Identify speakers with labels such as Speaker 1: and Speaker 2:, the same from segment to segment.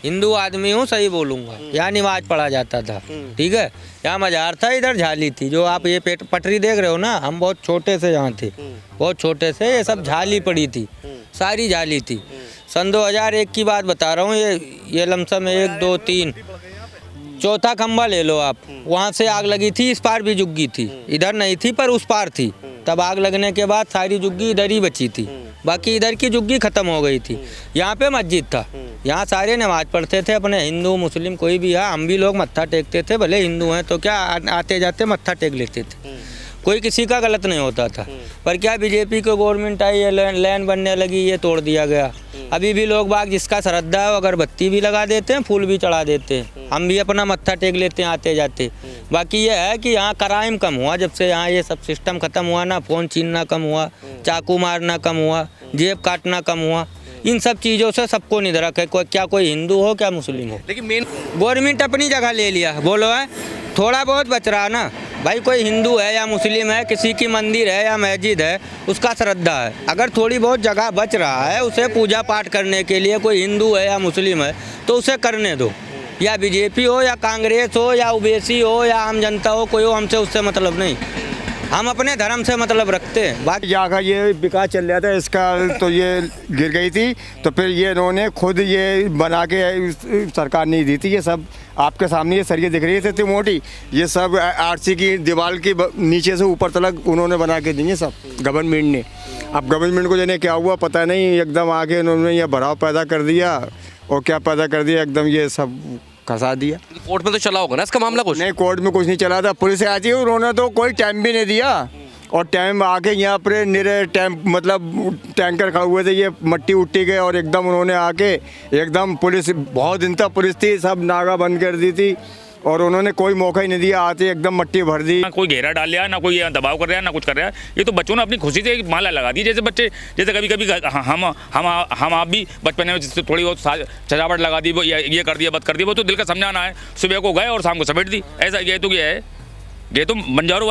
Speaker 1: हिंदू आदमी हूँ, सही बोलूँगा। यहाँ नमाज पढ़ा जाता था, ठीक है। यहाँ मज़ार था, इधर झाली थी। जो आप ये पटरी देख रहे हो ना, हम बहुत छोटे से यहाँ थे, बहुत छोटे से। ये सब झाली पड़ी थी, सारी झाली थी। सन 2001 की बात बता रहा हूँ। ये लमसम 1 2 3 चौथा खंबा ले लो आप। वहाँ से आग लगी थी, इस पार भी जुग्गी थी, इधर नहीं थी पर उस पार थी। तब आग लगने के बाद सारी जुग्गी इधर ही बची थी, बाकी इधर की जुग्गी ख़त्म हो गई थी। यहाँ पे मस्जिद था, यहाँ सारे नमाज पढ़ते थे, अपने हिंदू मुस्लिम कोई भी है। हम भी लोग मत्था टेकते थे, भले हिंदू हैं तो क्या, आते जाते मत्था टेक लेते थे, कोई किसी का गलत नहीं होता था। पर क्या बीजेपी को गवर्नमेंट आई, ये लैंड बनने लगी, ये तोड़ दिया गया। अभी भी लोग बाग जिसका श्रद्धा है वो अगरबत्ती भी लगा देते हैं, फूल भी चढ़ा देते हैं। हम भी अपना मत्था टेक लेते हैं आते जाते। बाकी ये है कि यहाँ क्राइम कम हुआ जब से यहाँ ये सब सिस्टम ख़त्म हुआ ना। फ़ोन छीनना कम हुआ, चाकू मारना कम हुआ, जेब काटना कम हुआ। इन सब चीज़ों से सबको निधरक है, कोई हिंदू हो क्या मुस्लिम हो।
Speaker 2: लेकिन मेन
Speaker 1: गवर्नमेंट अपनी जगह ले लिया, बोलो है, थोड़ा बहुत बच रहा ना भाई। कोई हिंदू है या मुस्लिम है, किसी की मंदिर है या मस्जिद है, उसका श्रद्धा है। अगर थोड़ी बहुत जगह बच रहा है उसे पूजा पाठ करने के लिए, कोई हिंदू है या मुस्लिम है तो उसे करने दो। या बीजेपी हो या कांग्रेस हो या ओबीसी हो या आम जनता हो, कोई हो, हमसे उससे मतलब नहीं। हम अपने धर्म से मतलब रखते हैं। बात
Speaker 3: जगह ये विकास चल रहा था इसका, तो ये गिर गई थी, तो फिर ये इन्होंने खुद ये बना के, सरकार नहीं दी थी। ये सब आपके सामने ये सरिये दिख रही थी मोटी, ये सब आरसी की दीवार की नीचे से ऊपर तक उन्होंने बना के दी सब गवर्नमेंट ने। अब गवर्नमेंट को जाने क्या हुआ पता नहीं, एकदम आगे इन्होंने ये भराव पैदा कर दिया, और क्या पैदा कर दिया, एकदम ये सब खसा दिया।
Speaker 2: कोर्ट में तो चला होगा ना इसका मामला कुछ?
Speaker 3: नहीं, कोर्ट में कुछ नहीं चला था। पुलिस आई थी, उन्होंने तो कोई टाइम भी नहीं दिया। और टाइम आके यहाँ पर निरे टाइम मतलब टैंकर खड़े हुए थे, ये मट्टी उट्टी गए, और एकदम उन्होंने आके एकदम पुलिस, बहुत दिन तक पुलिस थी, सब नागा बंद कर दी थी, और उन्होंने कोई मौका ही नहीं दिया, आते एकदम मट्टी भर दी।
Speaker 4: ना कोई घेरा डाल लिया, ना कोई दबाव कर रहा है, ना कुछ कर रहा है। ये तो बच्चों ने अपनी खुशी से एक माला लगा दी। जैसे बच्चे, जैसे कभी कभी हम आप भी बचपन में थोड़ी बहुत सजावट लगा दी, ये कर दिया, बद कर दिया, वो तो दिल का समझाना है। सुबह को गए और शाम को समेट दी। ऐसा ये तो है, ये तो बंजारों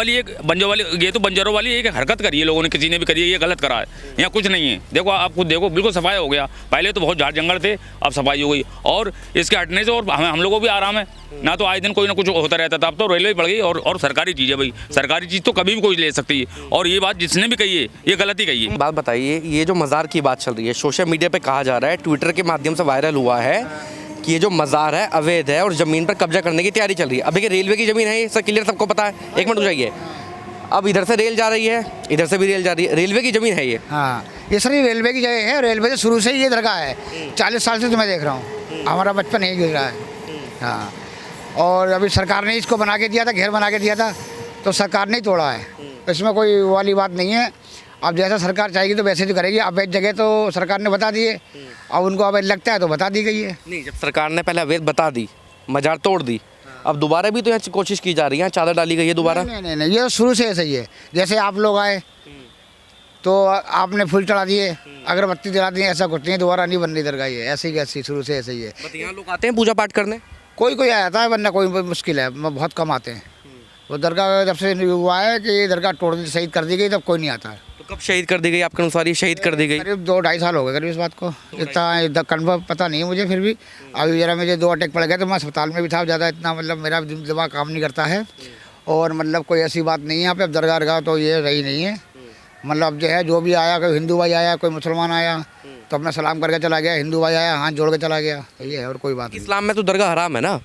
Speaker 4: वाली एक हरकत करी है लोगों ने, किसी ने भी करी है, ये गलत करा है। यहाँ कुछ नहीं है। देखो आप खुद देखो, बिल्कुल सफाई हो गया। पहले तो बहुत झाड़ जंगल थे, अब सफाई हो गई, और इसके हटने से और हम लोगों को भी आराम है ना। तो आए दिन कोई ना कुछ होता रहता था, अब तो रेलवे बढ़ गई, और सरकारी चीज़ है भाई। सरकारी चीज़ तो कभी भी कोई ले सकती है, और ये बात जिसने भी कही है ये गलत ही कही है।
Speaker 2: बात बताइए, ये जो मज़ार की बात चल रही है, सोशल मीडिया पे कहा जा रहा है, ट्विटर के माध्यम से वायरल हुआ है कि ये जो मज़ार है अवैध है और ज़मीन पर कब्जा करने की तैयारी चल रही है। अब देखिए, रेलवे की ज़मीन है, ये सब क्लियर, सबको पता है। एक मिनट जाइए, अब इधर से रेल जा रही है, इधर से भी रेल जा रही है, रेलवे की ज़मीन है ये।
Speaker 5: हाँ, ये सर, ये रेलवे की जगह है। रेलवे से शुरू से ही ये दरगाह है, 40 साल से तो मैं देख रहा हूँ, हमारा बचपन यही गुजरा है। हाँ, और अभी सरकार ने इसको बना के दिया था, घेर बना के दिया था, तो सरकार ने ही तोड़ा है। इसमें कोई वाली बात नहीं है। अब जैसा सरकार चाहेगी तो वैसे तो करेगी। अवैध जगह तो सरकार ने बता दिए, अब उनको अवैध लगता है तो बता दी गई है।
Speaker 2: नहीं, जब सरकार ने पहले अवैध बता दी, मज़ार तोड़ दी, अब दोबारा भी तो यहाँ कोशिश की जा रही है, चादर डाली गई है दोबारा।
Speaker 5: नहीं, ये तो शुरू से ऐसा ही है। जैसे आप लोग आए तो आपने फूल चढ़ा दिए, अगरबत्ती जला दी, ऐसा कुछ नहीं, दोबारा नहीं बन रही दरगाह। ये ऐसी कैसी, शुरू से ऐसा ही है।
Speaker 2: यहाँ लोग आते हैं पूजा पाठ करने,
Speaker 5: कोई आता है, वरना कोई मुश्किल है, बहुत कम आते हैं। वो दरगाह जब से हुआ है कि ये दरगाह तोड़ दी, शहीद कर दी गई, तब कोई नहीं आता है।
Speaker 2: तो कब शहीद कर दी गई आपके अनुसार? ये शहीद कर दी गई
Speaker 5: करीब 2-2.5 साल हो गए करीब इस बात को। इतना कन्फर्म पता नहीं है मुझे, फिर भी अभी जरा मुझे 2 अटैक पड़ गए, तो मैं अस्पताल में भी था। ज़्यादा इतना मतलब मेरा दिमाग काम नहीं करता है, और मतलब कोई ऐसी बात नहीं है यहाँ पे। अब दरगाह तो ये रही नहीं है। मतलब जो है, जो भी आया, कोई हिंदू भाई आया, कोई मुसलमान आया, तो अपना सलाम करके चला गया। हिंदू भाई आया, हाथ जोड़ के चला गया, ये है, और कोई बात नहीं।
Speaker 2: इस्लाम में तो दरगाह हराम है ना?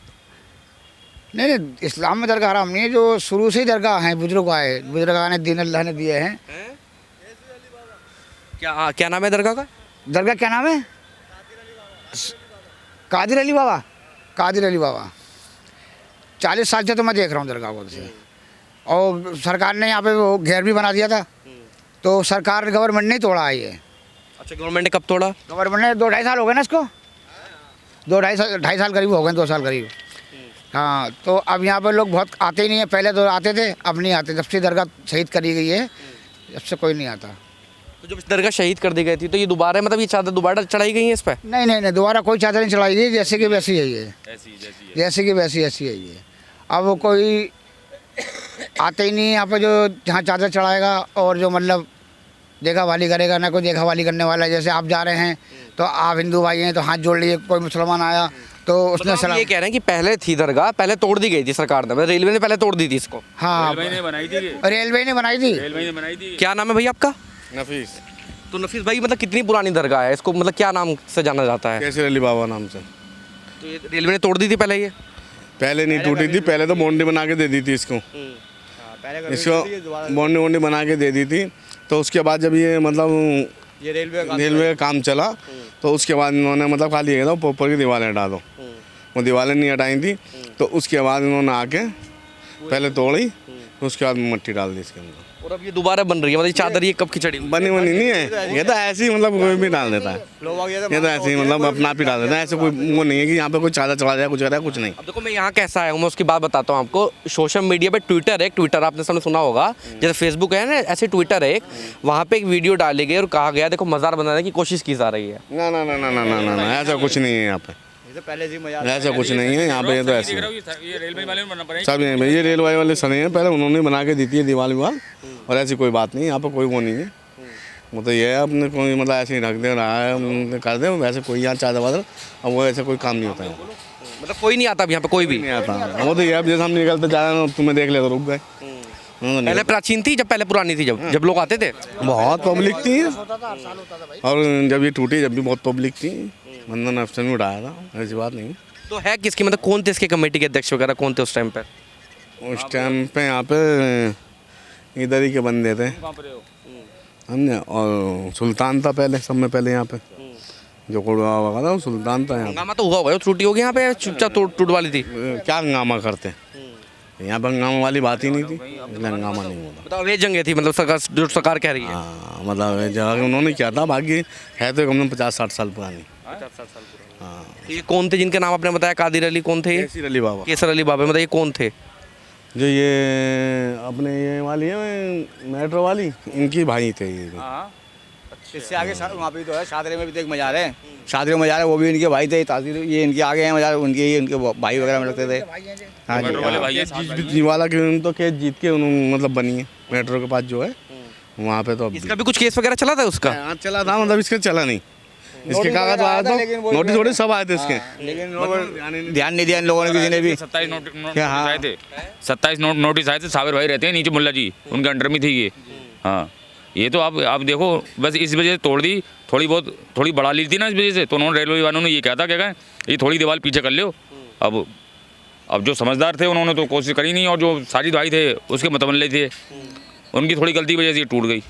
Speaker 5: नहीं, इस्लाम में दरगाह हराम नहीं है। जो शुरू से ही दरगाह हैं, बुजुर्ग आए, बुजुर्ग ने दीन अल्लाह ने दिए हैं।
Speaker 2: क्या नाम है दरगाह का?
Speaker 5: दरगाह क्या नाम है? कादिर अली बाबा। कादिर अली बाबा 40 साल से तो मैं देख रहा हूँ दरगाह को से। और सरकार ने यहाँ पे वो घेर भी बना दिया था, तो सरकार गवर्नमेंट ने तोड़ा है ये।
Speaker 2: अच्छा, गवर्नमेंट ने कब तोड़ा?
Speaker 5: गवर्नमेंट ने 2-2.5 साल हो गए ना इसको, 2-2.5 साल करीब हो गए, 2 साल करीब। हाँ, तो अब यहाँ पर लोग बहुत आते ही नहीं है। पहले तो आते थे, अब नहीं आते। जब से दरगाह शहीद करी गई है, जब से कोई नहीं आता।
Speaker 2: तो जब दरगाह शहीद कर दी गई थी, तो ये दोबारा, मतलब ये चादर दोबारा चढ़ाई गई है इस पर?
Speaker 5: नहीं, दोबारा कोई चादर नहीं चढ़ाई गई, जैसे कि वैसी है ये, जैसे कि वैसी ऐसी है ये। अब कोई आते ही नहीं यहाँ पर, जो जहाँ चादर चढ़ाएगा और जो मतलब देखा वाली करेगा, ना कोई देखा वाली करने वाला है। जैसे आप जा रहे हैं तो आप हिंदू भाई हैं तो हाथ जोड़ लिए, कोई मुसलमान आया तो उसने
Speaker 2: मतलब
Speaker 5: सलाम
Speaker 2: ये कह रहे हैं कि पहले थी दरगाह, पहले तोड़ दी गई थी सरकार ने, मतलब रेलवे ने पहले तोड़ दी थी इसको।
Speaker 5: हाँ
Speaker 4: रेलवे ने बनाई थी ये।
Speaker 5: रेलवे ने बनाई थी।
Speaker 4: रेलवे ने बनाई थी।
Speaker 2: क्या नाम है भैया आपका?
Speaker 6: नफीस
Speaker 2: तो नफीस भाई, मतलब कितनी पुरानी दरगाह है, इसको मतलब क्या नाम से जाना जाता है?
Speaker 6: कैसर अली बाबा नाम से।
Speaker 2: तो ये रेलवे ने तोड़ दी थी पहले ये?
Speaker 6: पहले नहीं टूटी थी, पहले तो बाउंड्री बना के दे दी थी इसको। इसको बाउंड्री बना के दे दी थी। तो उसके बाद जब ये मतलब
Speaker 3: ये रेलवे
Speaker 6: का काम चला तो उसके बाद इन्होंने मतलब खाली ये था ऊपर की दीवारें हटा दो, वो दीवारें नहीं हटाई थी। तो उसके बाद इन्होंने आके पहले तोड़ी, उसके बाद मिट्टी डाल दी इसके अंदर।
Speaker 2: और अब ये दोबारा बन रही है, मतलब ये चादर ये कब की चढ़ी हुई?
Speaker 6: बनी बनी नहीं है, ये तो ऐसे ही मतलब कोई भी डाल देता है, ये तो ऐसे ही मतलब अपना आप ही डाल देता है। ऐसे कोई वो नहीं है कि यहाँ पे कोई चादर चढ़ा जाए, कुछ कर रहा है, कुछ नहीं।
Speaker 2: अब देखो मैं यहाँ कैसा आया हूँ, मैं उसकी बात बताता हूँ आपको। सोशल मीडिया पे ट्विटर है, ट्विटर आपने सबने सुना होगा, जैसे फेसबुक है ना, ऐसे ट्विटर है एक, वहाँ पे एक वीडियो डाली गई और कहा गया देखो मज़ार बनाने की कोशिश की जा रही है।
Speaker 6: ना ना ना ना ना ना ना ना, ऐसा कुछ नहीं है यहाँ पे, ऐसा कुछ नहीं है यहाँ पे। ये तो ऐसे
Speaker 4: ये रेलवे वाले ने बना पड़े।
Speaker 6: सब ये रेलवे वाले सने हैं, पहले उन्होंने बना के दी थी दीवार विवाल, और ऐसी कोई बात नहीं, यहाँ पे कोई वो नहीं है। वो तो ये है अपने कोई मतलब ऐसे ही रख दे रहा है, कर दे वैसे, कोई यहाँ चादर वादर, अब वो ऐसा कोई काम नहीं होता है,
Speaker 2: मतलब कोई नहीं आता अब यहाँ पे, कोई भी
Speaker 6: नहीं आता। वो तो ये अब जैसे हम निकलते जा रहे हैं, तुम्हें देख ले तो रुक गए।
Speaker 2: पहले प्राचीन थी, जब पहले पुरानी थी, जब लोग आते थे
Speaker 6: बहुत पब्लिक थी, और जब ये टूटी जब भी बहुत पब्लिक थी, बंधन अफसर में उठाया था, ऐसी बात नहीं।
Speaker 2: तो है किसकी, मतलब कौन थे इसके कमेटी के अध्यक्ष वगैरह कौन थे उस टाइम पर?
Speaker 6: उस टाइम पे यहाँ पे इधर ही के बंदे थे हमने, और सुल्तान था पहले, सब में पहले यहाँ पे जो कोड़वा वगैरह था वो सुल्तान था। यहाँ
Speaker 2: हंगामा तो हुआ होगा, त्रुटि होगी यहाँ पे, चुपचाप टूट वाली थी।
Speaker 6: क्या हंगामा करते, यहाँ पर हंगामा वाली बात ही नहीं थी, इसलिए हंगामा नहीं होता।
Speaker 2: मतलब अवैध जंगे थी, मतलब सरकार जो सरकार कह रही है।
Speaker 6: हाँ मतलब जगह उन्होंने किया था, बाकी है तो कम से कम 50-60 साल पुरानी। हाँ,
Speaker 2: तो ये कौन थे जिनके नाम आपने बताया? कादिर अली कौन थे?
Speaker 6: कैसर अली बाबा,
Speaker 2: केसर अली बाबा, मतलब ये कौन थे?
Speaker 6: जो ये अपने ये वाली है मेट्रो वाली, इनकी भाई थे ये।
Speaker 3: इससे आगे वहाँ पे तो है, शादरे में भी तो एक मज़ार है, शादरे में मज़ार है, वो भी इनके भाई थे। ताज़ी ये इनके आगे हैं मज़ार, उनके भाई वगैरह में लगते थे। हाँ जी,
Speaker 4: मेट्रो वाले भाई है।
Speaker 6: जीवाला के तो केस जीत के उन्होंने मतलब बनी है मेट्रो के पास जो है वहाँ पे। तो अब
Speaker 2: इसका भी कुछ केस वगैरह चला था उसका?
Speaker 6: हाँ चला था, मतलब इसका चला नहीं, इसके कागज आया था, नोटिस वोटिस सब आए थे इसके,
Speaker 3: लेकिन ध्यान नहीं दिया इन लोगों ने, किसी ने भी।
Speaker 4: 27 नोटिस आए थे, 27 नोटिस आए थे। साबिर भाई रहते हैं नीचे, मुल्ला जी उनके अंडर में थी ये। हाँ, ये तो आप देखो, बस इस वजह से तोड़ दी, थोड़ी बढ़ा ली थी ना इस वजह से। तो उन्होंने रेलवे वालों ने ये कहा था, क्या कहें, ये थोड़ी दीवार पीछे कर लो। अब जो समझदार थे उन्होंने तो कोशिश करी नहीं, और जो साजिद भाई थे उसके मतमल्ले थे, उनकी थोड़ी गलती वजह से ये टूट गई।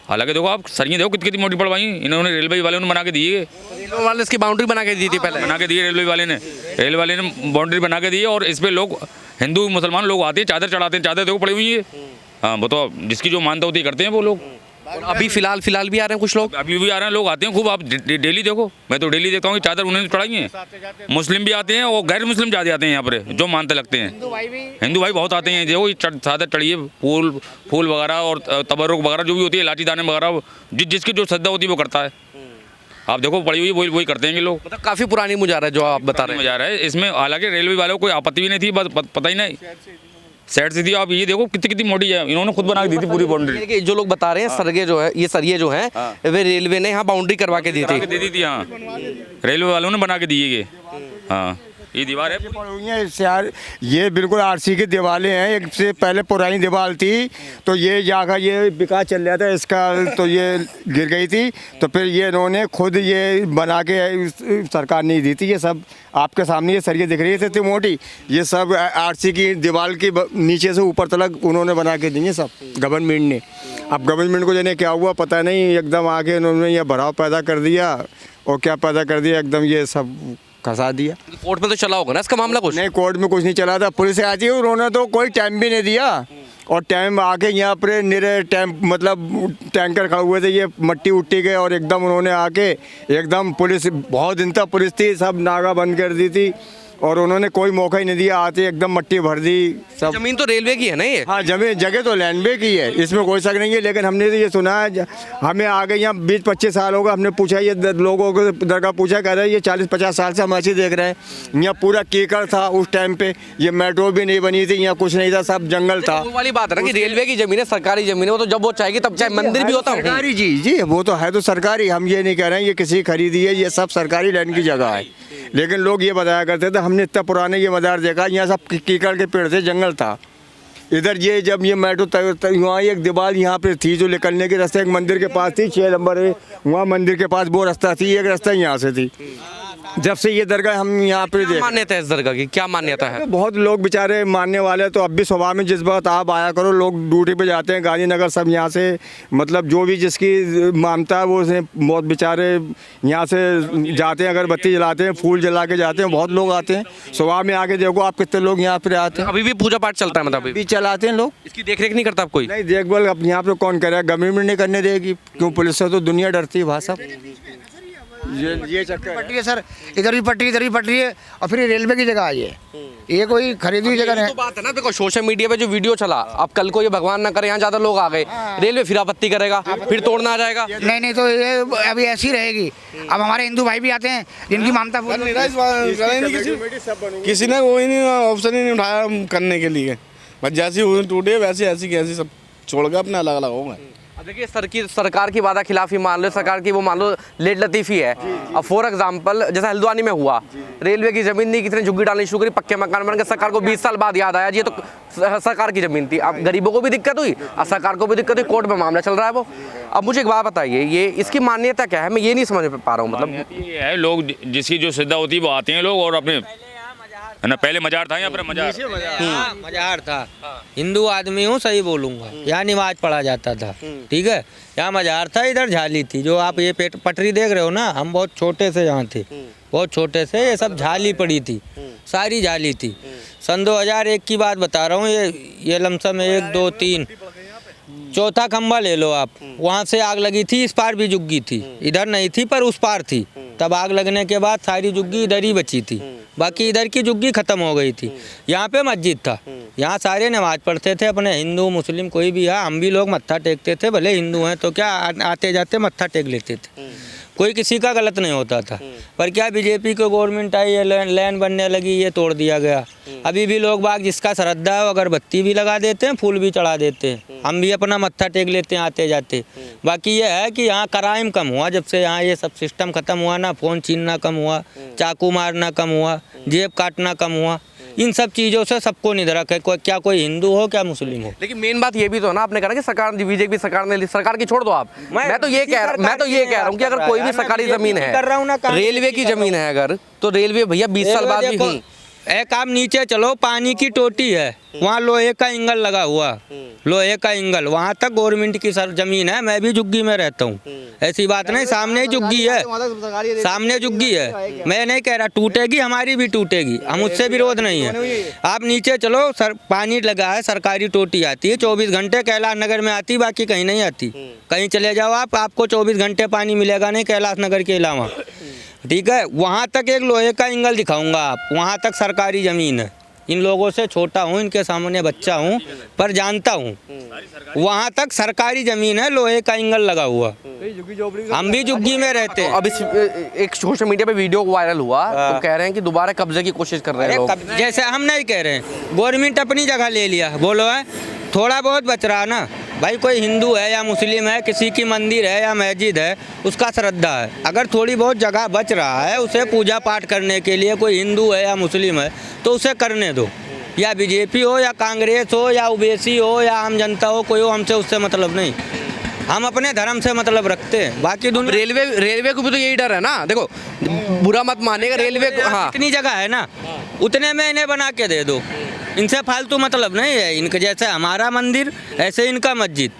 Speaker 4: हालांकि देखो आप सरियाँ देखो कितनी मोटी पड़वाई, इन्होंने रेलवे वालों ने बना के दिए।
Speaker 2: रेलवे वाले इसकी बाउंड्री बना के दी थी पहले,
Speaker 4: बना के दिए रेलवे वाले ने बाउंड्री बना के दी है। और इस पे लोग हिंदू मुसलमान लोग आते हैं, चादर चढ़ाते हैं, चादर देखो पड़ी हुई है। हाँ, वो तो जिसकी जो मानता होती करते हैं वो लोग।
Speaker 2: और अभी फिलहाल भी आ रहे हैं कुछ लोग,
Speaker 4: अभी भी आ रहे हैं लोग, आते हैं खूब। आप डेली देखो, मैं तो डेली देखता हूँ कि चादर उन्होंने चढ़ाई है। मुस्लिम भी आते हैं और गैर मुस्लिम ज़्यादा आते हैं यहाँ पर, जो मानते लगते हैं। हिंदू भाई बहुत आते हैं, देखो चादर चढ़िए, फूल वगैरह और तबरुक वगैरह जो भी होती है, लाठी दाने वगैरह, जिसकी जो श्रद्धा होती है वो करता है। आप देखो पड़ी हुई वही करते हैं लोग।
Speaker 2: मतलब काफ़ी पुरानी मुजारा है जो आप बता रहे हैं।
Speaker 4: मजा आ रहा है इसमें। हालांकि रेलवे वालों को कोई आपत्ति भी नहीं थी, बस पता ही नहीं साइड से थी। आप ये देखो कितनी मोटी है, इन्होंने खुद बना के दी थी पूरी बाउंड्री।
Speaker 2: देखिए जो लोग बता रहे हैं सरगे जो है, ये सरिये जो हैं, वे रेलवे ने यहाँ बाउंड्री करवा के दी थी।
Speaker 4: दे दी थी, हाँ रेलवे वालों ने बना के दिए ये। हाँ, ये दीवार है
Speaker 3: हुई है इससे यार, ये बिल्कुल आरसी की दीवारें हैं। एक से पहले पुरानी दीवार थी, तो ये जाकर ये विकास चल रहा था इसका, तो ये गिर गई थी। तो फिर ये इन्होंने खुद ये बना के, सरकार नहीं दी थी। ये सब आपके सामने ये सरिये दिख रही है इतनी मोटी, ये सब आरसी की दीवार की नीचे से ऊपर तक उन्होंने बना के दी है सब, गवर्नमेंट ने। अब गवर्नमेंट को जाने क्या हुआ पता नहीं, एकदम आके उन्होंने ये भराव पैदा कर दिया, और क्या पैदा कर दिया, एकदम ये सब खसा दिया।
Speaker 2: कोर्ट में तो चला होगा ना इसका मामला कुछ?
Speaker 3: नहीं, कोर्ट में कुछ नहीं चला था, पुलिस आई थी, उन्होंने तो कोई टाइम भी नहीं दिया। और टाइम आके यहाँ पर निरे टाइम मतलब टैंकर खड़े हुए थे, ये मट्टी उट्टी गए, और एकदम उन्होंने आके एकदम पुलिस, बहुत दिन तक पुलिस थी, सब नागा बंद कर दी थी, और उन्होंने कोई मौका ही नहीं दिया। आते एकदम मट्टी भर दी सब।
Speaker 2: जमीन तो रेलवे की है ना ये?
Speaker 3: हाँ, जगह तो रेलवे की है, इसमें कोई शक नहीं है। लेकिन हमने तो ये सुना है, हमें आगे यहाँ 20-25 साल होगा, हमने पूछा, ये लोगों को दरगाह पूछा, कह रहे हैं ये 40-50 साल से हम ऐसे देख रहे हैं। यहाँ पूरा कीकड़ था उस टाइम पे, ये मेट्रो भी नहीं बनी थी, यहाँ कुछ नहीं था, सब जंगल था।
Speaker 2: वो वाली बात है ना कि रेलवे की जमीन है, सरकारी जमीन है, वो तो जब वो चाहेगी तब, चाहे मंदिर भी होता है
Speaker 3: सरकारी। जी, वो तो है तो सरकारी, हम ये नहीं कह रहे हैं ये किसी खरीदी है, ये सब सरकारी लैंड की जगह है। लेकिन लोग ये बताया करते थे हमने इतना पुराने ये मज़ार देखा, यहाँ सब कीकड़ के पेड़ थे, जंगल था। इधर ये जब ये मेट्रो वहाँ एक दीवार यहाँ पे थी जो निकलने के रास्ते एक मंदिर के पास थी, 6 नंबर है वहाँ मंदिर के पास वो रास्ता थी, एक रास्ता यहाँ से थी। जब से ये दरगाह हम यहाँ पे
Speaker 2: क्या मान्यता है इस दरगाह की, क्या मान्यता है?
Speaker 3: बहुत लोग बेचारे मानने वाले, तो अब भी सुबह में जिस वक्त आप आया करो, लोग ड्यूटी पे जाते हैं, गांधीनगर सब यहाँ से, मतलब जो भी जिसकी मानता है वो उसे बहुत बेचारे यहाँ से जाते हैं, अगरबत्ती जलाते हैं, फूल जला के जाते हैं, बहुत लोग आते हैं। सुबह में आके देखो आप कितने लोग यहाँ पे आते हैं।
Speaker 2: अभी भी पूजा पाठ चलता है मतलब
Speaker 3: भी चलाते हैं लोग।
Speaker 2: इसकी देख रेख नहीं करता आप कोई?
Speaker 3: नहीं, देखभाल अब यहाँ पे कौन करेगा, गवर्नमेंट नहीं करने देगी, क्यों? पुलिस से तो दुनिया डरती है भाई साहब। ये चक्कर
Speaker 5: पटरी है सर, इधर भी पटरी, इधर भी पटरी है, और फिर ये रेलवे की जगह है ये कोई खरीदी हुई जगह
Speaker 2: तो
Speaker 5: नहीं।
Speaker 2: बात है ना, देखो सोशल मीडिया पे जो वीडियो चला, अब कल को ये भगवान ना करे यहाँ ज्यादा लोग आ गए, रेलवे फिर आपत्ति करेगा, फिर तोड़ना आ जाएगा।
Speaker 5: नहीं तो ये अभी ऐसी रहेगी। अब हमारे हिंदू भाई भी आते हैं जिनकी मानता
Speaker 6: किसी ने कोई नहीं ऑप्शन ही नहीं उठाया करने के लिए, बस जैसी हुई टूटे वैसे ऐसी कैसी सब छोड़ के अपने अलग अलग हो गए।
Speaker 2: अब देखिए सरकार की वादा खिलाफी मान लो, सरकार की वो मान लो लेट लतीफ़ी है। अब फॉर एग्जांपल जैसा हल्द्वानी में हुआ, रेलवे की ज़मीन नहीं, कितने झुग्गी डालनी शुरू करी, पक्के मकान बन गए, सरकार को 20 साल बाद याद आया जी ये तो सरकार की ज़मीन थी। अब गरीबों को भी दिक्कत हुई और सरकार को भी दिक्कत हुई, कोर्ट में मामला चल रहा है वो। अब मुझे एक बात बताइए, ये इसकी मान्यता क्या है, मैं ये नहीं समझ पा रहा हूँ। मतलब
Speaker 4: ये है लोग जिसकी जो श्रद्धा होती है वो आते हैं लोग, और अपने है ना, पहले मजार था यहाँ पर
Speaker 1: मजार था। हिंदू आदमी हूँ, सही बोलूँगा, यहाँ नमाज पढ़ा जाता था, ठीक है। यहाँ मजार था, इधर झाली थी। जो आप ये पटरी देख रहे हो ना, हम बहुत छोटे से यहाँ थे, बहुत छोटे से, ये सब झाली पड़ी थी, सारी झाली थी। सन 2001 की बात बता रहा हूँ। ये लमसम 1 2 3 चौथा खंबा ले लो आप, वहाँ से आग लगी थी, इस पार भी जुग्गी थी, इधर नहीं थी पर उस पार थी। तब आग लगने के बाद सारी जुग्गी इधर ही बची थी, बाकी इधर की जुग्गी ख़त्म हो गई थी। यहाँ पे मस्जिद था, यहाँ सारे नमाज पढ़ते थे, अपने हिंदू मुस्लिम कोई भी है, हम भी लोग मत्था टेकते थे, भले हिंदू हैं तो क्या आते जाते मत्था टेक लेते थे, कोई किसी का गलत नहीं होता था। पर क्या बीजेपी को गवर्नमेंट आई, ये लैंड बनने लगी, ये तोड़ दिया गया। अभी भी लोग बाग जिसका श्रद्धा है वो अगरबत्ती भी लगा देते हैं, फूल भी चढ़ा देते हैं, हम भी अपना मत्था टेक लेते हैं आते जाते। बाकी ये है कि यहाँ क्राइम कम हुआ जब से यहाँ ये सब सिस्टम ख़त्म हुआ ना, फ़ोन छीनना कम हुआ, चाकू मारना कम हुआ, जेब काटना कम हुआ। इन सब चीज़ों से सबको निधरक है, क्या कोई हिंदू हो क्या मुस्लिम हो।
Speaker 2: लेकिन मेन बात ये भी तो ना, आपने कहा कि सरकार, बीजेपी सरकार ने, सरकार की छोड़ दो आप, मैं तो ये कह रहा हूँ कि अगर कोई भी सरकारी जमीन है, रेलवे की जमीन है अगर, तो रेलवे भैया 20 साल बाद भी
Speaker 1: एक आप नीचे चलो, पानी की टोटी है, वहाँ लोहे का एंगल लगा हुआ, लोहे का एंगल, वहाँ तक गवर्नमेंट की सर जमीन है। मैं भी जुग्गी में रहता हूँ, ऐसी बात नहीं, सामने ही जुग्गी है, सामने जुग्गी है। मैं नहीं कह रहा टूटेगी, हमारी भी टूटेगी, हम उससे विरोध नहीं है। आप नीचे चलो, सर पानी लगा है, सरकारी टोटी आती है 24 घंटे, कैलाश नगर में आती, बाकी कहीं नहीं आती। कहीं चले जाओ आप, आपको 24 घंटे पानी मिलेगा नहीं कैलाश नगर के अलावा, ठीक है। वहाँ तक एक लोहे का एंगल दिखाऊंगा आप, वहाँ तक सरकारी ज़मीन है। इन लोगों से छोटा हूँ, इनके सामने बच्चा हूँ, पर जानता हूँ वहाँ तक सरकारी ज़मीन है, लोहे का एंगल लगा हुआ। हम भी जुग्गी में रहते हैं।
Speaker 2: अब इस एक सोशल मीडिया पे वीडियो वायरल हुआ, तो कह रहे हैं कि दोबारा कब्जे की कोशिश कर रहे हैं लोग।
Speaker 1: जैसे हम नहीं कह रहे हैं, गवर्नमेंट अपनी जगह ले लिया, बोलो है, थोड़ा बहुत बच रहा ना भाई। कोई हिंदू है या मुस्लिम है, किसी की मंदिर है या मस्जिद है, उसका श्रद्धा है, अगर थोड़ी बहुत जगह बच रहा है उसे पूजा पाठ करने के लिए, कोई हिंदू है या मुस्लिम है तो उसे करने दो। या बीजेपी हो या कांग्रेस हो या ओबीसी हो या आम जनता हो, कोई हो, हमसे उससे मतलब नहीं, हम अपने धर्म से मतलब रखते हैं। बाकी दुनिया
Speaker 2: रेलवे को भी तो यही डर है ना, देखो बुरा मत मानेगा, रेलवे को हाँ
Speaker 1: इतनी जगह है ना, उतने में इन्हें बना के दे दो, इनसे फालतू मतलब नहीं है। इनके जैसे हमारा मंदिर ऐसे इनका मस्जिद,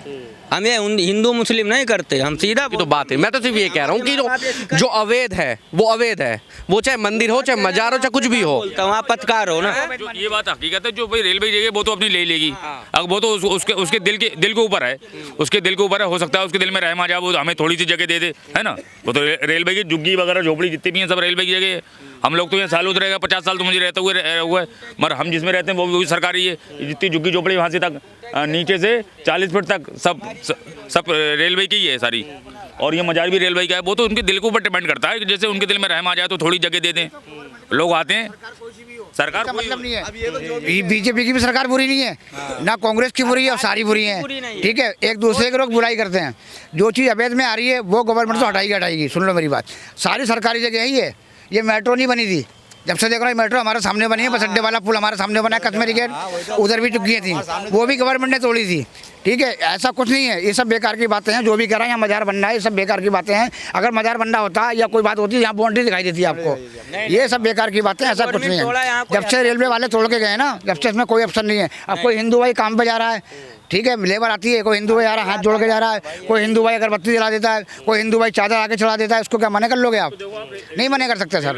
Speaker 1: हमें हिंदू मुस्लिम नहीं करते, हम सीधा
Speaker 2: तो बात है। मैं तो सिर्फ ये कह रहा हूँ कि जो अवैध है वो अवैध है, वो चाहे मंदिर हो, चाहे मजार हो, चाहे कुछ भी हो,
Speaker 1: वहाँ पत्रकार हो ना।
Speaker 4: ये बात हकीकत है, जो भाई रेलवे जगह वो तो अपनी ले लेगी, अब वो तो उसके दिल के ऊपर है, उसके दिल के ऊपर है। हो सकता है उसके दिल में रहम आ जाए, वो हमें थोड़ी सी जगह दे दे, है ना। वो तो रेलवे की जुग्गी वगैरह झोपड़ी जितनी भी हैं सब रेलवे की जगह है। हम लोग तो यहाँ साल रहेगा, 50 साल तो मुझे रहते हुए मगर हम जिसमें रहते हैं वो भी सरकारी है। जितनी जुग्गी झोपड़ी वहाँ से तक नीचे से 40 फीट तक सब रेलवे की ही है सारी, और ये मजार भी रेलवे का है। वो तो उनके दिल के ऊपर डिपेंड करता है कि जैसे उनके दिल में रहम आ जाए तो थोड़ी जगह दे दें, लोग आते हैं। सरकार
Speaker 5: का मतलब नहीं है, बीजेपी की भी सरकार बुरी नहीं है, ना कांग्रेस की बुरी है, और सारी बुरी है, ठीक है। एक दूसरे के लोग बुराई करते हैं, जो चीज़ अवैध में आ रही है वो गवर्नमेंट तो हटाएगी। सुन लो मेरी बात, सारी सरकारी जगह यही है, ये मेट्रो नहीं बनी थी, जब से देख रहा हूँ मेट्रो हमारे सामने बनी है, बस अड्डे वाला पुल हमारे सामने बना है, कश्मीरी गेट उधर भी चुकी थी, वो भी गवर्नमेंट ने तोड़ी थी। ठीक है, ऐसा कुछ नहीं है, ये सब बेकार की बातें हैं। जो भी कह रहा है यहाँ मजार बनना है, ये सब बेकार की बातें हैं। अगर मजार बनना होता या कोई बात होती यहाँ बाउंड्री दिखाई देती है आपको। ये सब बेकार की बातें, ऐसा कुछ नहीं है। जब से रेलवे वाले तोड़ के गए ना, जब से इसमें कोई ऑप्शन नहीं है। अब कोई हिंदू भाई काम पे जा रहा है, ठीक है, लेबर आती है, कोई हिंदू भाई आ रहा है हाथ जोड़ के जा रहा है, कोई हिंदू भाई अगरबत्ती जला देता है, कोई हिंदू भाई चादर आगे चढ़ा देता है, उसको क्या मना कर लोगे आप? नहीं मना कर सकते सर,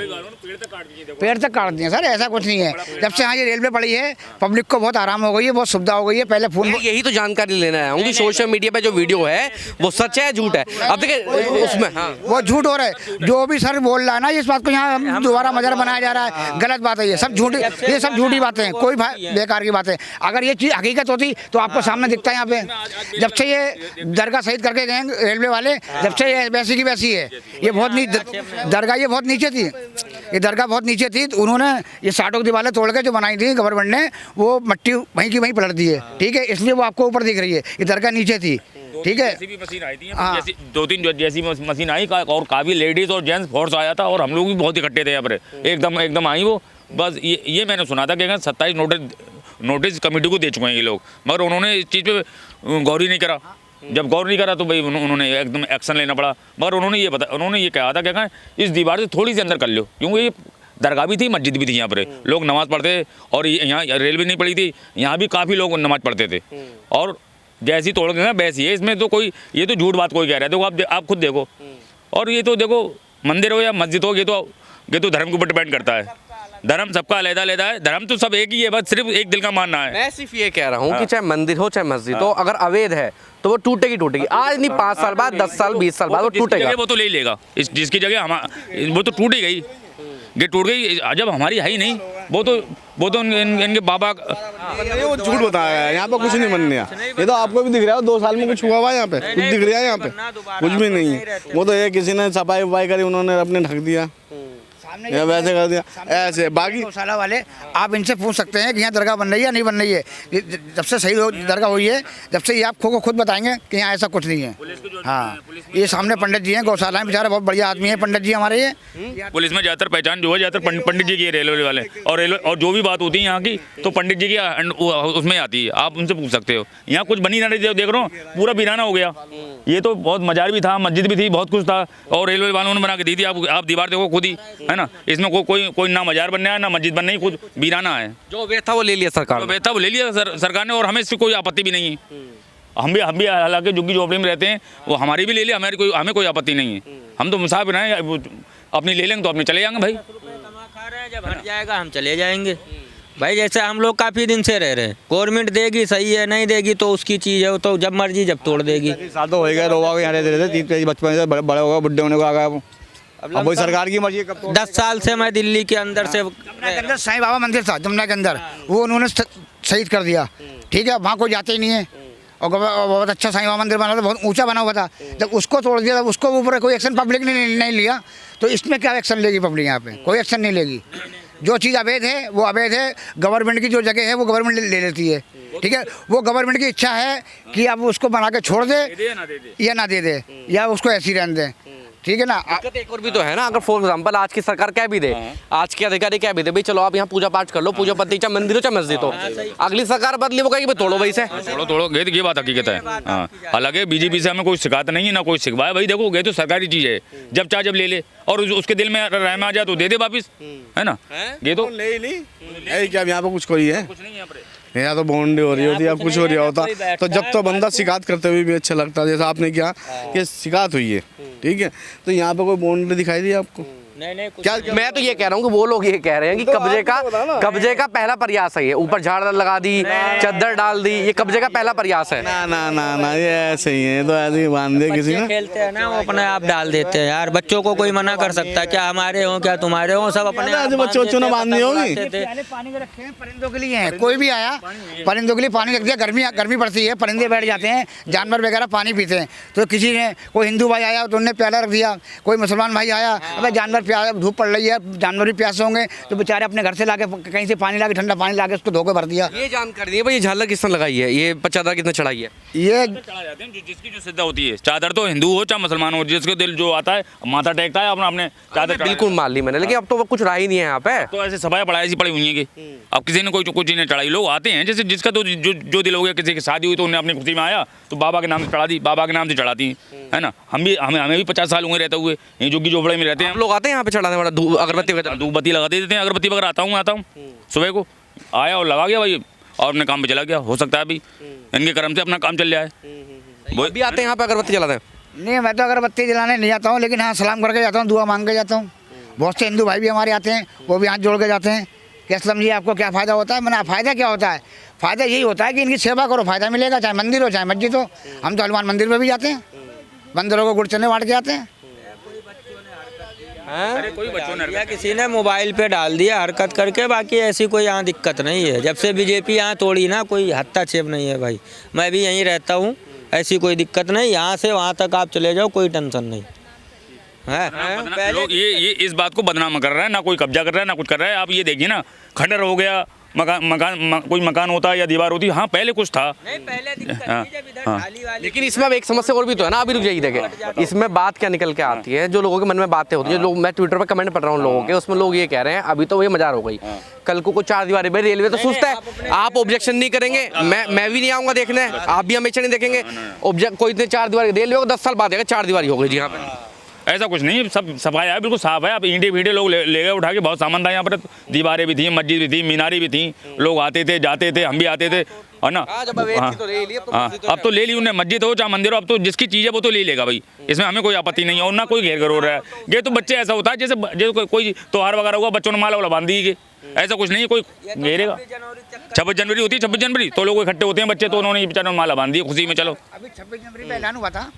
Speaker 5: पेड़ तक काट दिए सर, ऐसा कुछ नहीं है। जब से यहाँ ये रेलवे पड़ी है, पब्लिक को बहुत आराम हो गई है, बहुत सुविधा हो गई है। पहले फोन
Speaker 2: यही तो जानकारी लेना है उनकी, सोशल मीडिया पे जो वीडियो है वो सच है झूठ है? अब देखिए उसमें
Speaker 5: वो झूठ हो रहा है, जो भी सर बोल रहा है ना इस बात को यहाँ दोबारा मजार बनाया जा रहा है, गलत बात है। ये सब झूठ, ये सब झूठी बातें हैं, कोई बेकार की बातें। अगर ये चीज़ हकीकत होती तो आपको सामने दिखता है। यहाँ पे जब से ये दरगाह शहीद करके गए रेलवे वाले, जब से ये वैसी की वैसी है। ये बहुत दरगाह ये बहुत नीचे थी, ये दरगाह बहुत नीचे थी, तो उन्होंने ये 60 की दीवारें तोड़ के जो बनाई थी गवर्नमेंट ने, वो मिट्टी वहीं की वहीं पलट दी है। ठीक है, इसलिए वो आपको ऊपर दिख रही है, ये दरगाह नीचे थी। ठीक है,
Speaker 4: जैसी भी मशीन आई थी, दो तीन जैसी मशीन आई और काफ़ी लेडीज़ और जेंट्स फोर्स आया था, और हम लोग भी बहुत इकट्ठे थे यहाँ पर, एकदम आई वो। बस ये मैंने सुना था कि 27 नोटिस कमेटी को दे चुके हैं ये लोग, मगर उन्होंने इस चीज़ पे गौर ही नहीं करा। जब गौर नहीं करा तो भाई उन्होंने एकदम एक्शन लेना पड़ा। मगर उन्होंने ये कहा था क्या इस दीवार से थोड़ी सी अंदर कर लो, क्योंकि ये दरगाह भी थी, मस्जिद भी थी, यहाँ पर लोग नमाज़ पढ़ते, और यहाँ रेलवे नहीं पड़ी थी, यहाँ भी काफ़ी लोग नमाज़ पढ़ते थे। और जैसी तोड़ गए ना वैसी है, इसमें तो कोई ये तो झूठ बात कोई कह रहा है। देखो आप खुद देखो, और ये तो देखो मंदिर हो या मस्जिद हो, ये तो धर्म के ऊपर डिपेंड करता है। धर्म सबका अलग-अलग है, धर्म तो सब एक ही है, बस सिर्फ एक दिल का मानना है।
Speaker 2: मैं सिर्फ ये कह रहा हूँ कि चाहे मंदिर हो चाहे मस्जिद हो, अगर अवैध है तो वो टूटेगी। आज नहीं 5 साल बाद, 10 साल 20 साल बाद वो टूटेगा।
Speaker 4: वो तो ले ही लेगा, जिसकी जगह वो तो टूट ही गई, गेट टूट गई। जब हमारी है ही नहीं, वो तो इनके बाबा
Speaker 6: वो झूठ बताया है। यहाँ पे कुछ नहीं बन रहा, ये तो आपको भी दिख रहा है 2 साल में कुछ हुआ हुआ है यहाँ पे, कुछ दिख रहा है यहाँ पे? कुछ भी नहीं है। वो तो ये किसी ने सफाई वफाई करी, उन्होंने अपने ढक दिया या वैसे कर दिया ऐसे। बाकी
Speaker 5: गौशाला वाले आप इनसे पूछ सकते हैं कि यहाँ दरगाह बन रही है या नहीं बन रही है। जब से सही दरगाह हुई है, जब से ये आपको खुद बताएंगे कि यहाँ ऐसा कुछ नहीं है। हाँ, ये सामने पंडित जी हैं, गौशाला में बेचारे बहुत बढ़िया आदमी है पंडित जी हमारे। ये
Speaker 4: पुलिस में ज़्यादातर पहचान जो है ज़्यादातर पंडित जी की है, रेलवे वाले, और जो भी बात होती है यहाँ की तो पंडित जी की उसमें आती है। आप उनसे पूछ सकते हो। यहाँ कुछ बनी ना रही, देख रहा हूँ पूरा वीराना हो गया। ये तो बहुत मजार भी था, मस्जिद भी थी, बहुत कुछ था, और रेलवे वालों ने बना के दी थी। आप दीवार देखो खुद ही, है ना। इसमें कोई ना मजार बनना है ना मस्जिद बनना है, खुद वीराना है।
Speaker 2: जो अवैध था वो ले लिया सरकार ने,
Speaker 4: वो ले लिया सरकार ने, और हमें इससे कोई आपत्ति भी नहीं है। हम भी हालांकि झुग्गी झोपड़ी में रहते हैं, वो हमारी भी ले लिया, हमें कोई आपत्ति नहीं है। हम तो मुसाफिर हैं, अपनी ले लेंगे तो अपने चले जाएंगे भाई।
Speaker 1: खा रहे हैं, जब हट जाएगा हम चले जाएंगे भाई। जैसे हम लोग काफ़ी दिन से रह रहे हैं, गवर्नमेंट देगी सही है, नहीं देगी तो उसकी चीज़ है, तो जब मर्जी जब तोड़ देगी।
Speaker 3: साल तो हो गए लोग यहाँ रहते रहते, 30 बचपन से बड़े हो गए, बुढ़े होने को आ गया। अब वही सरकार की मर्जी। कब
Speaker 1: 10 साल से मैं दिल्ली के अंदर से
Speaker 5: जमुना के अंदर साईं बाबा मंदिर था, जमुना के अंदर, वो उन्होंने शहीद कर दिया। ठीक है, वहाँ कोई जाते ही नहीं है, और बहुत अच्छा साईं बाबा मंदिर बना था, बहुत ऊंचा बना हुआ था। जब उसको तोड़ दिया, तब उसको ऊपर कोई एक्शन पब्लिक ने नहीं लिया, तो इसमें क्या एक्शन लेगी पब्लिक? यहाँ पे कोई एक्शन नहीं लेगी। जो चीज़ अवैध है वो अवैध है, गवर्नमेंट की जो जगह है वो गवर्नमेंट ले लेती है। ठीक है, वो गवर्नमेंट की इच्छा है कि अब उसको बना के छोड़ दे या ना दे दे, या उसको ऐसे ही रहने दे। ठीक है ना।
Speaker 2: एक और भी तो है ना, अगर फॉर एग्जांपल आज की सरकार कह भी दे, आज के अधिकारी कह भी दे भाई चलो आप यहाँ पूजा पाठ कर लो, पूजा पत्ती चाहे मंदिर हो चाहे मस्जिद हो, अगली सरकार बदली वो कहेगी तोड़ो भाई से,
Speaker 4: तोड़ो ये बात हकीकत है। हाँ, हालांकि बीजेपी से हमें कोई शिकायत नहीं है, ना कोई शिकवा भाई। देखो ये तो सरकारी चीज़ है, जब चाहे जब ले ले, और उसके दिल में रहम आ जाए तो दे दे वापिस, है ना। ये तो
Speaker 6: ले ली क्या यहाँ पे कुछ कोई है?
Speaker 4: कुछ नहीं है
Speaker 6: यहाँ तो बाउंड्री हो रही होती या कुछ हो रहा होता, तो जब तो बंदा शिकायत करते हुए भी अच्छा लगता है। जैसा आपने किया कि शिकायत हुई है, ठीक है, तो यहाँ पे कोई बाउंड्री दिखाई दी आपको?
Speaker 1: नहीं
Speaker 2: क्या मैं तो ये कह रहा हूँ कि वो लोग ये कह रहे हैं कि कब्जे का पहला प्रयास है ये, ऊपर झाड़ लगा दी, चद्दर डाल दी, ये कब्जे का पहला प्रयास है।
Speaker 6: ना ये ऐसे ही है, तो ऐसे ही बांध दे किसी ने।
Speaker 1: खेलते हैं ना, वो अपने आप डाल देते हैं यार। बच्चों को कोई मना कर सकता है क्या? हमारे हो क्या तुम्हारे हो, सब अपने
Speaker 6: बच्चों ने बांधनी होगी।
Speaker 5: पानी के रखे हैं परिंदों के लिए, हैं कोई भी आया परिंदों के लिए पानी रख दिया। गर्मी पड़ती है, परिंदे बैठ जाते हैं, जानवर वगैरह पानी पीते हैं, तो किसी ने कोई हिंदू भाई आया तो उन्होंने प्याला रख दिया, कोई मुसलमान भाई आया, अब जानवर प्यास धूप पड़ रही है, जानवर भी प्यासे होंगे, तो बेचारे अपने घर से लाके कहीं से पानी लाके ठंडा पानी लाके उसको धो के भर दिया।
Speaker 2: ये जानकारी नहीं है भाई, ये झालर किसने लगाई है, ये चादर किसने चढ़ाई है?
Speaker 5: ये
Speaker 4: चढ़ा जाते हैं जिसकी जो श्रद्धा होती है। चादर तो हिंदू हो चाहे मुसलमान हो, जिसके दिल जो आता है माथा टेकता है अपना अपने चादर चढ़ा
Speaker 2: बिल्कुल मान ली मैंने, लेकिन अब तो कुछ रहा ही नहीं है यहाँ पे।
Speaker 4: तो ऐसे सभाएं पढ़ाई ऐसी पड़ी हुई हैं कि अब किसी ने कोई चीज़ नहीं चढ़ाई, लोग आते हैं जैसे जिसका तो जो दिल हो गया, किसी की शादी हुई तो उन्हें अपनी खुशी में आया तो बाबा के नाम से चढ़ा दी, बाबा के नाम से चढ़ाती है ना। हमें भी 50 साल हुए रहते हुए यहीं झुग्गी झोपड़े में रहते हैं।
Speaker 2: हम लोग आते हैं यहाँ पे चढ़ाने वाला अगरबत्ती वगैरह?
Speaker 4: धूपबत्ती लगा देते हैं, अगरबत्ती वगैरह आता हूँ सुबह को आया और लगा गया भाई और अपने काम पे चला गया। हो सकता है अभी इनके कर्म से अपना काम चल जाए।
Speaker 2: वो भी आते हैं यहाँ पे अगरबत्ती जलाते हैं?
Speaker 5: नहीं, मैं तो अगरबत्ती जलाने नहीं जाता हूँ, लेकिन हाँ सलाम करके जाता हूँ, दुआ मांग के जाता हूँ। बहुत से हिंदू भाई भी हमारे आते हैं, वो भी हाथ जोड़ के जाते हैं कि असलम जी आपको क्या फ़ायदा होता है। मैंने फ़ायदा क्या होता है? फ़ायदा यही होता है कि इनकी सेवा करो, फ़ायदा मिलेगा, चाहे मंदिर हो चाहे मस्जिद हो। हम तो हनुमान मंदिर में भी जाते हैं, मंदिरों को गुड़ चने बांट के आते हैं।
Speaker 4: अरे कोई बच्चों ने
Speaker 1: या किसी ने मोबाइल पे डाल दिया हरकत करके, बाकी ऐसी कोई यहाँ दिक्कत नहीं है। जब से बीजेपी यहाँ तोड़ी ना, कोई हत्ताक्षेप नहीं है भाई। मैं भी यहीं रहता हूँ, ऐसी कोई दिक्कत नहीं। यहाँ से वहाँ तक आप चले जाओ, कोई टेंशन नहीं है।
Speaker 4: लोग ये इस बात को बदनाम कर रहे हैं, ना कोई कब्जा कर रहा है ना कुछ कर रहा है। आप ये देखिए ना, खंडर हो गया, कोई मकान होता है या दीवार होती है, हाँ पहले कुछ था।
Speaker 1: नहीं, पहले दिक्कत थी जब इधर खाली वाली।
Speaker 2: लेकिन इसमें अब एक समस्या और भी तो है ना, अभी रुक जाइए देखे, इसमें बात क्या निकल के आती है, जो लोगों के मन में बातें होती है, जो लोग, मैं ट्विटर पर कमेंट पढ़ रहा हूँ लोगों के, उसमें लोग ये कह रहे हैं अभी तो ये मजार हो गई, कल को कोई 4 दीवारी भाई रेलवे तो सुस्त है, आप ऑब्जेक्शन नहीं करेंगे, मैं भी नहीं आऊंगा देखने, आप भी हमेशा नहीं देखेंगे ऑब्जेक्ट, कोई इतने 4 दीवारी रेलवे को 10 साल बाद देगा 4 दीवारी हो गई जी यहाँ पे।
Speaker 4: ऐसा कुछ नहीं, सब सफाया है, बिल्कुल साफ है। आप ईंटे वींटे लोग ले गए उठा के, बहुत सामान था यहाँ पर, दीवारें भी थी, मस्जिद भी थी, मीनारी भी थी, लोग आते थे जाते थे, हम भी आते थे, है ना। हाँ, अब तो ले ली उन्हें, मस्जिद हो चाहे मंदिर हो, अब तो जिसकी चीज़ है वो तो ले लेगा भाई, इसमें हमें कोई आपत्ति नहीं है और ना कोई घेर हो रहा है। ये तो बच्चे ऐसा होता है जैसे कोई त्योहार वगैरह हुआ, बच्चों ने माला वाला बांध दी, ऐसा कुछ नहीं है, कोई घेरेगा। 26 जनवरी होती है, 26 जनवरी तो लोग इकट्ठे होते हैं बच्चे, तो उन्होंने बेचारों ने माला बांध दी खुशी में। चलो
Speaker 5: अभी 26 जनवरी का ऐलान हुआ था,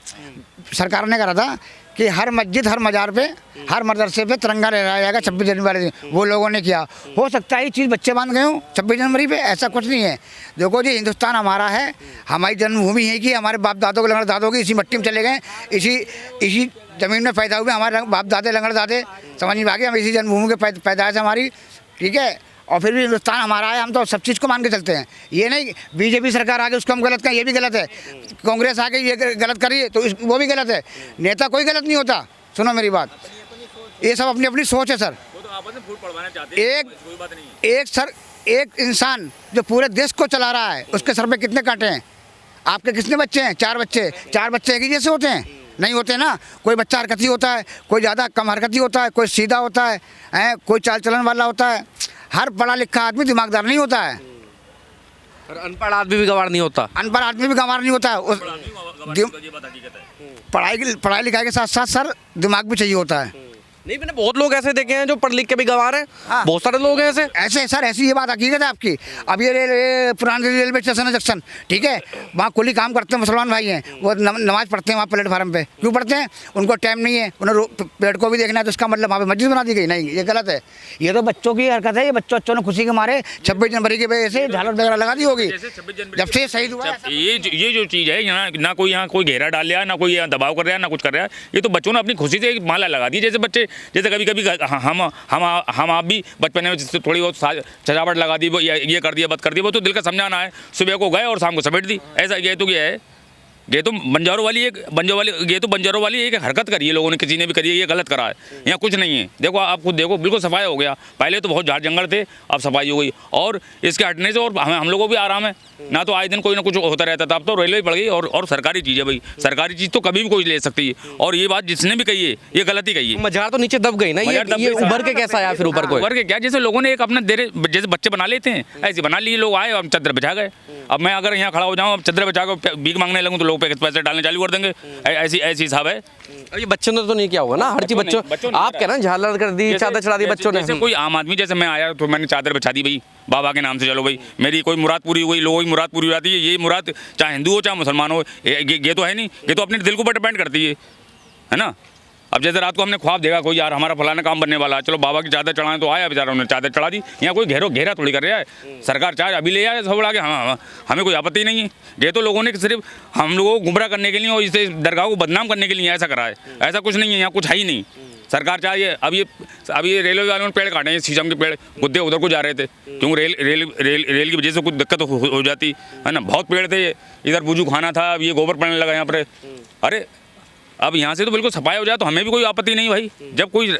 Speaker 5: सरकार ने करा था कि हर मस्जिद हर मजार पे हर मदरसे पे तिरंगा लहराया जाएगा 26 जनवरी वाले दिन, वो लोगों ने किया। हो सकता है ये चीज़ बच्चे बांध गए हों 26 जनवरी पे, ऐसा कुछ नहीं है। देखो जी, हिंदुस्तान हमारा है, हमारी जन्मभूमि है कि हमारे बाप दादों के लंगड़ दादों की इसी मिट्टी में चले गए, इसी ज़मीन में पैदा हुए हमारे बाप दादे लंगड़ दादे, समझ में आ गए, हम इसी जन्मभूमि के पैदाइश हमारी, ठीक है। और फिर भी हिंदुस्तान हमारा है, हम तो सब चीज़ को मान के चलते हैं। ये नहीं बीजेपी सरकार आगे उसको हम गलत कहें, ये भी गलत है। कांग्रेस आगे ये गलत करिए तो वो भी गलत है। नेता कोई गलत नहीं होता, सुनो मेरी बात, ये सब अपनी अपनी सोच है सर। एक इंसान जो पूरे देश को चला रहा है, उसके सर पे कितने कांटे हैं? आपके कितने बच्चे हैं? 4 बच्चे। 4 बच्चे एक ही जैसे होते हैं? नहीं होते ना। कोई बच्चा हरकती होता है, कोई ज़्यादा कम हरकती होता है, कोई सीधा होता है, कोई चाल चलन वाला होता है। हर पढ़ा लिखा आदमी दिमागदार नहीं होता है,
Speaker 2: और अनपढ़ आदमी भी गंवार नहीं होता।
Speaker 5: अनपढ़ आदमी भी गंवार नहीं होता है। पढ़ाई लिखाई के साथ साथ सर दिमाग भी चाहिए होता है।
Speaker 2: नहीं, मैंने बहुत लोग ऐसे देखे हैं जो पढ़ लिख के भी गंवार हैं।
Speaker 5: हाँ।
Speaker 2: बहुत सारे लोग हैं
Speaker 5: ऐसे सर, ऐसी ये बात हकीकत है आपकी। अब ये पुराने रेलवे स्टेशन है जंक्शन, ठीक है, वहाँ कुली काम करते हैं, मुसलमान भाई हैं, वो नमाज पढ़ते हैं वहाँ प्लेटफार्म पे। क्यों पढ़ते हैं? उनको टाइम नहीं है, उन्हें पेट को भी देखना है, तो इसका मतलब वहाँ पे मस्जिद बना दी गई? नहीं, ये गलत है। ये तो बच्चों की हरकत है, ये बच्चों ने खुशी के मारे 26 जनवरी की वजह से झालर वगैरह लगा दी होगी जब से शहीद हुआ है।
Speaker 4: ये जो चीज़ है यहाँ, ना कोई यहाँ कोई घेरा डाल रहा है, ना कोई यहाँ दबाव कर रहा है, ना कुछ कर रहा है। ये तो बच्चों ने अपनी खुशी से एक माला लगा दी। जैसे बच्चे, जैसे कभी कभी हम आप भी बचपन में थोड़ी बहुत सजावट लगा दी, ये कर दिया, बद कर दिया, वो तो दिल का समझाना है। सुबह को गए और शाम को समेट दी, ऐसा ये तो क्या है? ये तो बंजारों वाली एक हरकत करी है लोगों ने, किसी ने भी करी है, ये गलत करा है। यहाँ कुछ नहीं है। देखो आप खुद देखो, बिल्कुल सफाई हो गया। पहले तो बहुत झाड़ जंगल थे, अब सफाई हो गई, और इसके हटने से और हम लोगों को भी आराम है ना। तो आए दिन कोई ना कुछ होता रहता था, अब तो रेलवे पड़ गई, और सरकारी चीज़ है भाई। सरकारी चीज़ तो कभी भी कोई ले सकती है, और ये बात जिसने भी कही है ये गलत ही कही है।
Speaker 2: मजार तो नीचे दब गई ना, ये उभर के कैसा आया फिर ऊपर?
Speaker 4: उभर के क्या, जैसे लोगों ने एक अपना जैसे बच्चे बना लेते हैं, ऐसे बना लिए। लोग आए और चद्दर बिछा गए। अब मैं अगर यहाँ खड़ा हो जाऊँ, अब चद्दर बिछा कर भीख मांगने लगूँ, तो लोग पैसे डालने चालू कर देंगे। ऐसी हिसाब है।
Speaker 2: अब ये बच्चों ने तो नहीं किया होगा ना, हर चीज बच्चों आप कह रहे हैं झालर कर दी, चादर चढ़ा दी बच्चों ने।
Speaker 4: जैसे कोई आम आदमी, जैसे मैं आया तो मैंने चादर बिछा दी भाई बाबा के नाम से, चलो भाई मेरी कोई मुराद पूरी हो गई, लोगों की मुराद पूरी हो जाती है। ये मुराद चाहे हिंदू हो चाहे मुसलमान हो, ये तो है नहीं, ये तो अपने दिल के ऊपर डिपेंड करती है ना। अब जैसे रात को हमने ख्वाब देखा कोई, यार हमारा फलाना काम बनने वाला है, चलो बाबा की चादर चढ़ाएं, तो आया बेचारा, उन्होंने चादर चढ़ा दी। यहाँ कोई घेरा थोड़ी कर रहा है। सरकार चाहे अभी ले आए सब उड़ा के, हमें कोई आपत्ति नहीं है। ये तो लोगों ने सिर्फ हम लोगों को गुमराह करने के लिए और इसे दरगाह को बदनाम करने के लिए ऐसा करा है। ऐसा कुछ नहीं है, यहाँ कुछ है ही नहीं। सरकार चाहिए। अब ये रेलवे वालों ने पेड़ काटे हैं, शीशम के पेड़ गुद्दे उधर को जा रहे थे, क्योंकि रेल की वजह से कुछ दिक्कत हो जाती है ना। बहुत पेड़ थे, इधर बुजू खाना था, अब ये गोबर पड़ने लगा यहाँ पर। अरे अब यहाँ से तो बिल्कुल सफाई हो जाए तो हमें भी कोई आपत्ति नहीं भाई, जब कोई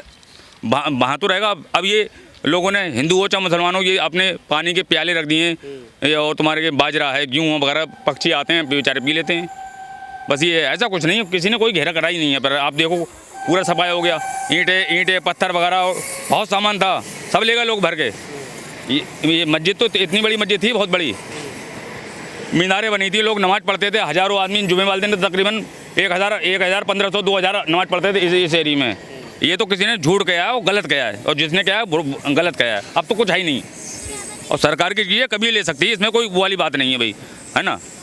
Speaker 4: वहाँ तो रहेगा। अब ये लोगों ने, हिंदू हो चाहे मुसलमान हो, ये अपने पानी के प्याले रख दिए हैं, और तुम्हारे के बाजरा है, गेहूँ वगैरह, पक्षी आते हैं बेचारे पी लेते हैं। बस ये ऐसा कुछ नहीं है, किसी ने कोई घेरा करा ही नहीं है। पर आप देखो पूरा सफाई हो गया, ईंटें पत्थर वगैरह बहुत सामान था, सब ले गए लोग भर के। ये मस्जिद तो इतनी बड़ी मस्जिद थी, बहुत बड़ी मीनारें बनी थी, लोग नमाज़ पढ़ते थे, हज़ारों आदमी जुमे वाले दिन तकरीबन 1000, 1500, 2000 नमाज़ पढ़ते थे इस एरिया में। ये तो किसी ने झूठ कहा है और गलत कहा है, और जिसने कहा है गलत कहा है। अब तो कुछ है ही नहीं, और सरकार की चीज़ें कभी ले सकती है, इसमें कोई वो वाली बात नहीं है भाई, है ना।